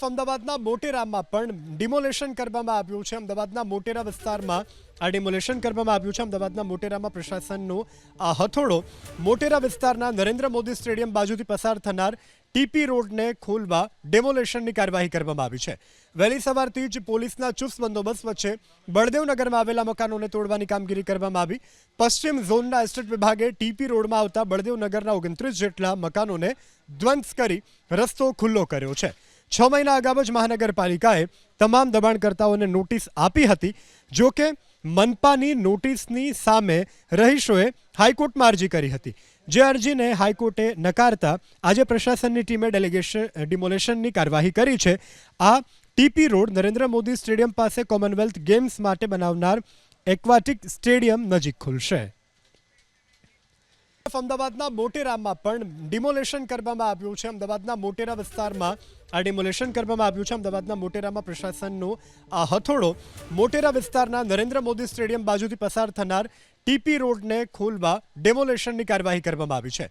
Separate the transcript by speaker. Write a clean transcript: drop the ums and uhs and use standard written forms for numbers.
Speaker 1: અમદાવાદના મોટેરામાં પણ ડિમોલેશન કરવામાં આવ્યું છે। અમદાવાદના મોટેરા વિસ્તારમાં આ ડિમોલેશન કરવામાં આવ્યું છે। અમદાવાદના મોટેરામાં પ્રશાસનનો આ હથોડો મોટેરા વિસ્તારના નરેન્દ્ર મોદી સ્ટેડિયમ બાજુથી પસાર થનાર ટીપી રોડને ખોલવા ડેમોલેશનની કાર્યવાહી કરવામાં આવી છે। વહેલી સવારથી જ પોલીસના ચુસ્ત બંદોબસ્ત વચ્ચે બળદેવનગરમાં આવેલા મકાનોને તોડવાની કામગીરી કરવામાં આવી। પશ્ચિમ ઝોનના એસ્ટેટ વિભાગે ટીપી રોડમાં આવતા બળદેવનગરના 29 જેટલા મકાનોને ધ્વંસ કરી રસ્તો ખુલ્લો કર્યો છે। 6 મહિના અગાઉ જ મહાનગરપાલિકાએ તમામ દબાણકર્તાઓને નોટિસ આપી હતી। જો કે મનપાની નોટિસની સામે રહીશોએ હાઈકોર્ટમાં અરજી કરી હતી, જે અરજીને હાઈકોર્ટે નકારતા આજે પ્રશાસનની ટીમે ડિમોલેશનની કાર્યવાહી કરી છે। આ TP road Narendra Modi stadium પાસે કોમનવેલ્થ ગેમ્સ માટે બનાવનાર એક્વાટિક સ્ટેડિયમ નજીક ખુલશે। અમદાવાદના મોટેરામાં પણ ડિમોલેશન કરવામાં આવ્યું છે। અમદાવાદના મોટેરા વિસ્તારમાં આ ડિમોલેશન કરવામાં આવ્યું છે। અમદાવાદના મોટેરામાં પ્રશાસનનો આ હથોડો મોટેરા વિસ્તારના નરેન્દ્ર મોદી સ્ટેડિયમ બાજુથી પસાર થનાર ટીપી રોડને ખોલવા ડેમોલેશનની કાર્યવાહી કરવામાં આવી છે।